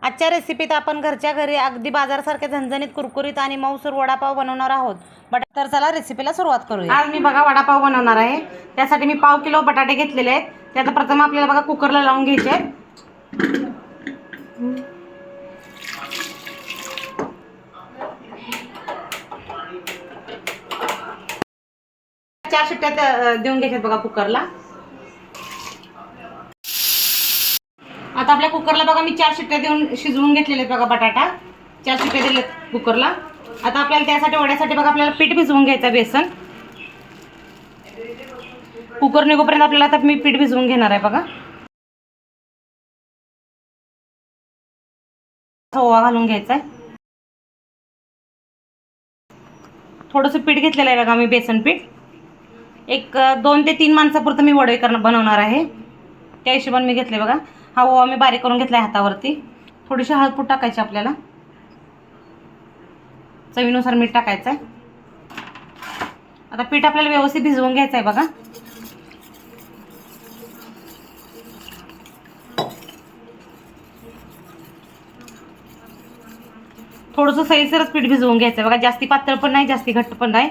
आजच्या रेसिपीत आपण घरच्या घरी अगदी बाजारासारखे झणझणीत कुरकुरीत आणि मऊसूर वडापाव बनवणार आहोत. तर चला रेसिपीला सुरुवात करूया. आज मी बघा वडापाव बनवणार आहे. त्यासाठी मी पाव किलो बटाटे घेतलेले आहेत. ते आता प्रथम आपल्याला बघा कुकरला लावून घ्यायचे आहेत. 4 शिट्ट्या देऊन घ्यायच्यात बघा कुकरला. आता आपल्या कुकरला बघा मी 4 शिट्ट्या देऊन शिजवून घेतलेले आहेत बघा. बटाटा 4 शिट्ट्या दिलेत कुकरला. आता आपल्याला त्यासाठी वड्यासाठी बघा आपल्याला पीठ भिजवून घ्यायचं बेसन. कुकर निघोपर्यंत आपल्याला आता मी पीठ भिजवून घेणार आहे बघा. ओवा घालून घ्यायचा आहे. थोडंसं पीठ घेतलेलं आहे बघा मी बेसन पीठ. एक 2 ते 3 माणसापुरतं मी वडे बनवणार आहे. त्या हिशोबाने मी घेतले बघा. हा ओवा मी बारीक करून घेतला आहे हातावरती. थोडीशी हळदपूड टाकायची आपल्याला. चवीनुसार मीठ टाकायचं आहे. आता पीठ आपल्याला व्यवस्थित भिजवून घ्यायचं आहे बघा. थोडंसं सैलसरच पीठ भिजवून घ्यायचं आहे बघा. जास्ती पातळ पण नाही, जास्ती घट्ट पण नाही.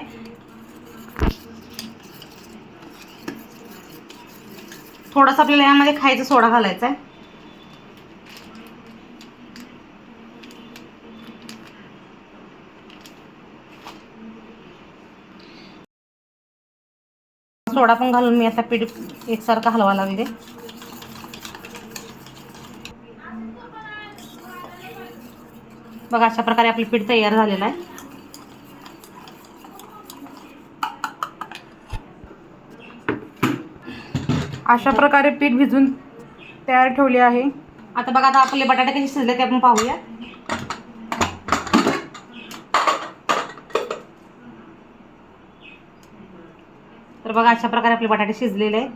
थोडासा आपल्याला यामध्ये खायचा सोडा घालायचा आहे. सोडा पण घालून मी आता पीठ एकसारखं हलवा लागले. बघा अशा प्रकारे आपले पीठ तयार झालेलं आहे. अशा प्रकारे पीठ भिजून तयार ठेवले आहे. आता बघा आता आपले बटाटे कसे शिजले ते आपण पाहूया. तर बघा अशा प्रकारे आपले बटाटे शिजलेले आहेत.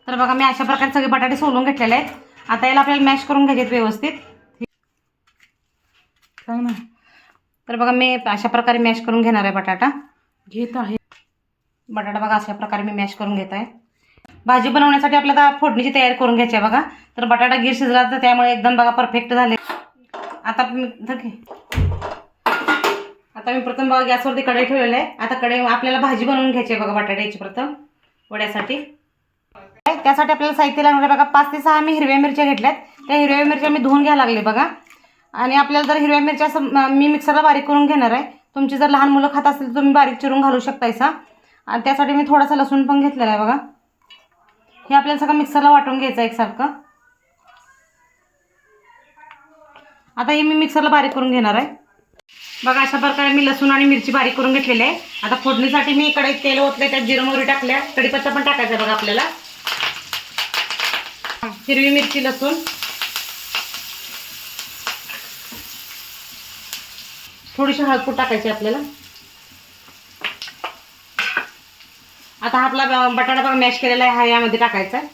तर बघा मी अशा प्रकारे सगळे बटाटे सोलून घेतलेले आहेत. आता याला आपल्याला मॅश करून घ्यायचे व्यवस्थित. तर बघा मी अशा प्रकारे मॅश करून घेणार आहे. बटाटा घेत आहे. बटाटा बघा अशा प्रकारे मी मॅश करून घेत आहे. भाजी बनवण्यासाठी आपल्याला फोडणीची तयारी करून घ्यायची आहे बघा. तर बटाटा गिर शिजला तर त्यामुळे एकदम बघा परफेक्ट झाले. आता मी प्रथम बघा गॅसवरती कढई ठेवलेली आहे. आता कढई आपल्याला भाजी बनवून घ्यायची आहे बघा बटाट्याची प्रथम वड्यासाठी. त्यासाठी आपल्याला साहित्य लागणार आहे बघा. 5 ते 6 मी हिरव्या मिरच्या घेतल्यात. त्या हिरव्या मिरच्या मी धुवून घ्यायला लागले बघा. आणि आपल्याला जर हिरव्या मिरच्या मी मिक्सरला बारीक करून घेणार आहे. तुमची जर लहान मुलं खात असतील तर तुम्ही बारीक चिरून घालू शकतायसा. आणि त्यासाठी मी थोडासा लसूण पण घेतलेला आहे बघा. हे आपल्याला सगळं मिक्सरला वाटून घ्यायचं एकसारखं. आता हे मी मिक्सरला बारीक करून घेणार आहे बघा. अशा प्रकारे मी लसूण आणि मिरची बारीक करून घेतलेली आहे. आता फोडणीसाठी मी कढईत तेल ओतले, त्यात जिरं मोहरी टाकल्या. कढीपत्ता पण टाकायचा बघा आपल्याला. हिरवी मिरची, लसूण, थोडीशी हळदपूड टाकायची आपल्याला. आता हा आपला बटाटा बघा मॅश केलेला आहे हा यामध्ये टाकायचा आहे.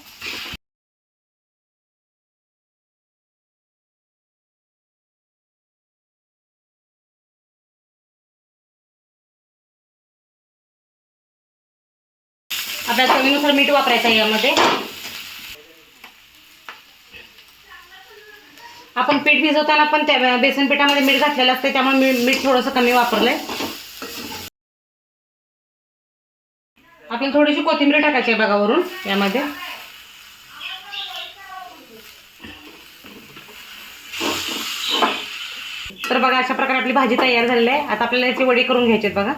आपल्या चवीनुसार मीठ वापरायचं आहे यामध्ये. आपण पीठ भिजवताना पण त्या बेसन पिठामध्ये मीठ घातलेलं असते, त्यामुळे मीठ थोडंसं कमी वापरलंय. आपल्याला थोडीशी कोथिंबीर टाकायची आहे बघा वरून यामध्ये. तर बघा अशा प्रकारे आपली भाजी तयार झालेली आहे. आता आपल्याला याची वडी करून घ्यायची आहेत बघा.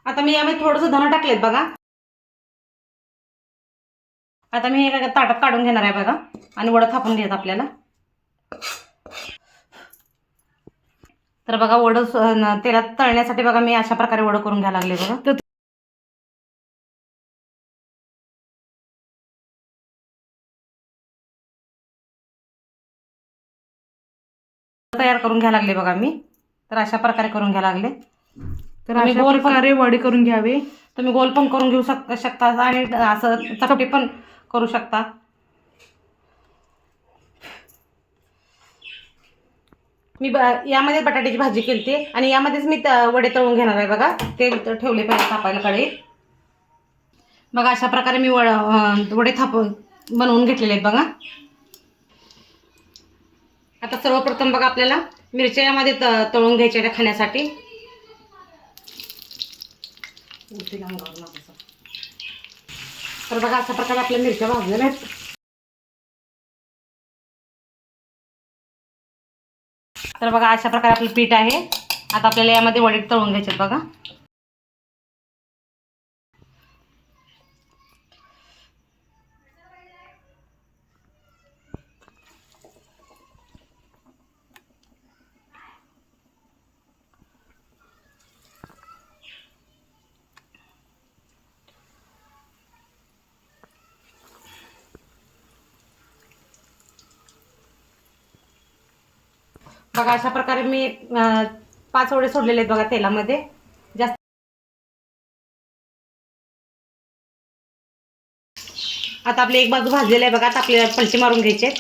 आता मी यामध्ये थोडंसं धन टाकलेत बघा. आता मी हे ताटात काढून घेणार आहे बघा. आणि वडं थापून घ्यायचं आपल्याला. तर बघा वडं तेलात तळण्यासाठी बघा मी अशा प्रकारे वडं करून घ्यायला लागले बघा. तयार करून घ्यायला लागले बघा मी. तर अशा प्रकारे करून घ्यायला लागले. तर अशा प्रकारे वडे करून घ्यावे. तुम्ही गोल पण करून घेऊ शकता आणि असं चपटे पण करू शकता. मी यामध्ये बटाट्याची भाजी केली आणि यामध्येच मी वडे तळून घेणार आहे बघा. तेल ठेवले पाहिजे तापायला कढईत. बघा अशा प्रकारे मी वडे बनवून घेतलेले आहेत बघा. आता सर्वप्रथम बघा आपल्याला मिरच्या यामध्ये तळून घ्यायच्या खाण्यासाठी. तर बघा अशा प्रकारे आपल्या मिरच्या भाजलेल्या आहेत. तर बघा अशा प्रकारे आपलं पीठ आहे. आता आपल्याला यामध्ये वडे तळून घ्यायचे बघा. बघा अशा प्रकारे मी 5 वडे सोडलेले आहेत बघा तेलामध्ये. जास्त आता आपली एक बाजू भाजलेली आहे बघा. आता आपल्याला पलटी मारून घ्यायचे.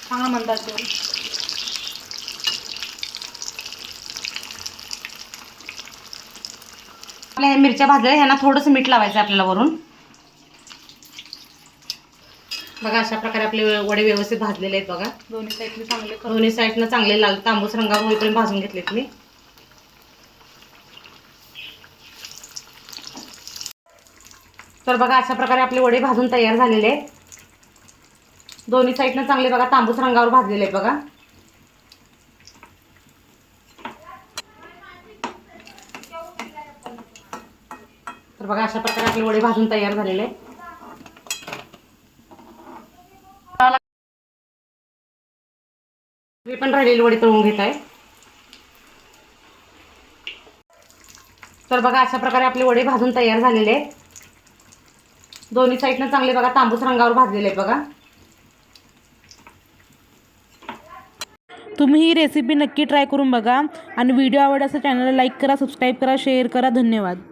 सांगा म्हणतात ते. आपल्या ह्या मिरच्या भाजलेल्या ह्यांना थोडंसं मीठ लावायचं आपल्याला वरून. बघा अशा प्रकारे आपले वडे व्यवस्थित भाजलेले आहेत बघा. दोन्ही साईडनं चांगले लाल तांबूस रंगावर होईपर्यंत भाजून घेतलेत मी. तर बघा अशा प्रकारे आपले वडे भाजून तयार झालेले आहेत. दोन्ही साईडनं चांगले बघा तांबूस रंगावर भाजलेले आहेत बघा. तर बघा अशा प्रकारे आपले वडे भाजून तयार झालेले आहेत. मी पण राहिलेले वडे तळून घेत आहे. तर बघा अशा प्रकारे आपले वडे भाजून तयार झालेले आहेत. दोन्ही साईडनं चांगले बघा तांबूस रंगावर भाजलेले आहेत बघा. तुम्ही ही रेसिपी नक्की ट्राय करून बघा आणि व्हिडिओ आवडल्यास चॅनलला लाईक करा, सबस्क्राईब करा, शेअर करा. धन्यवाद.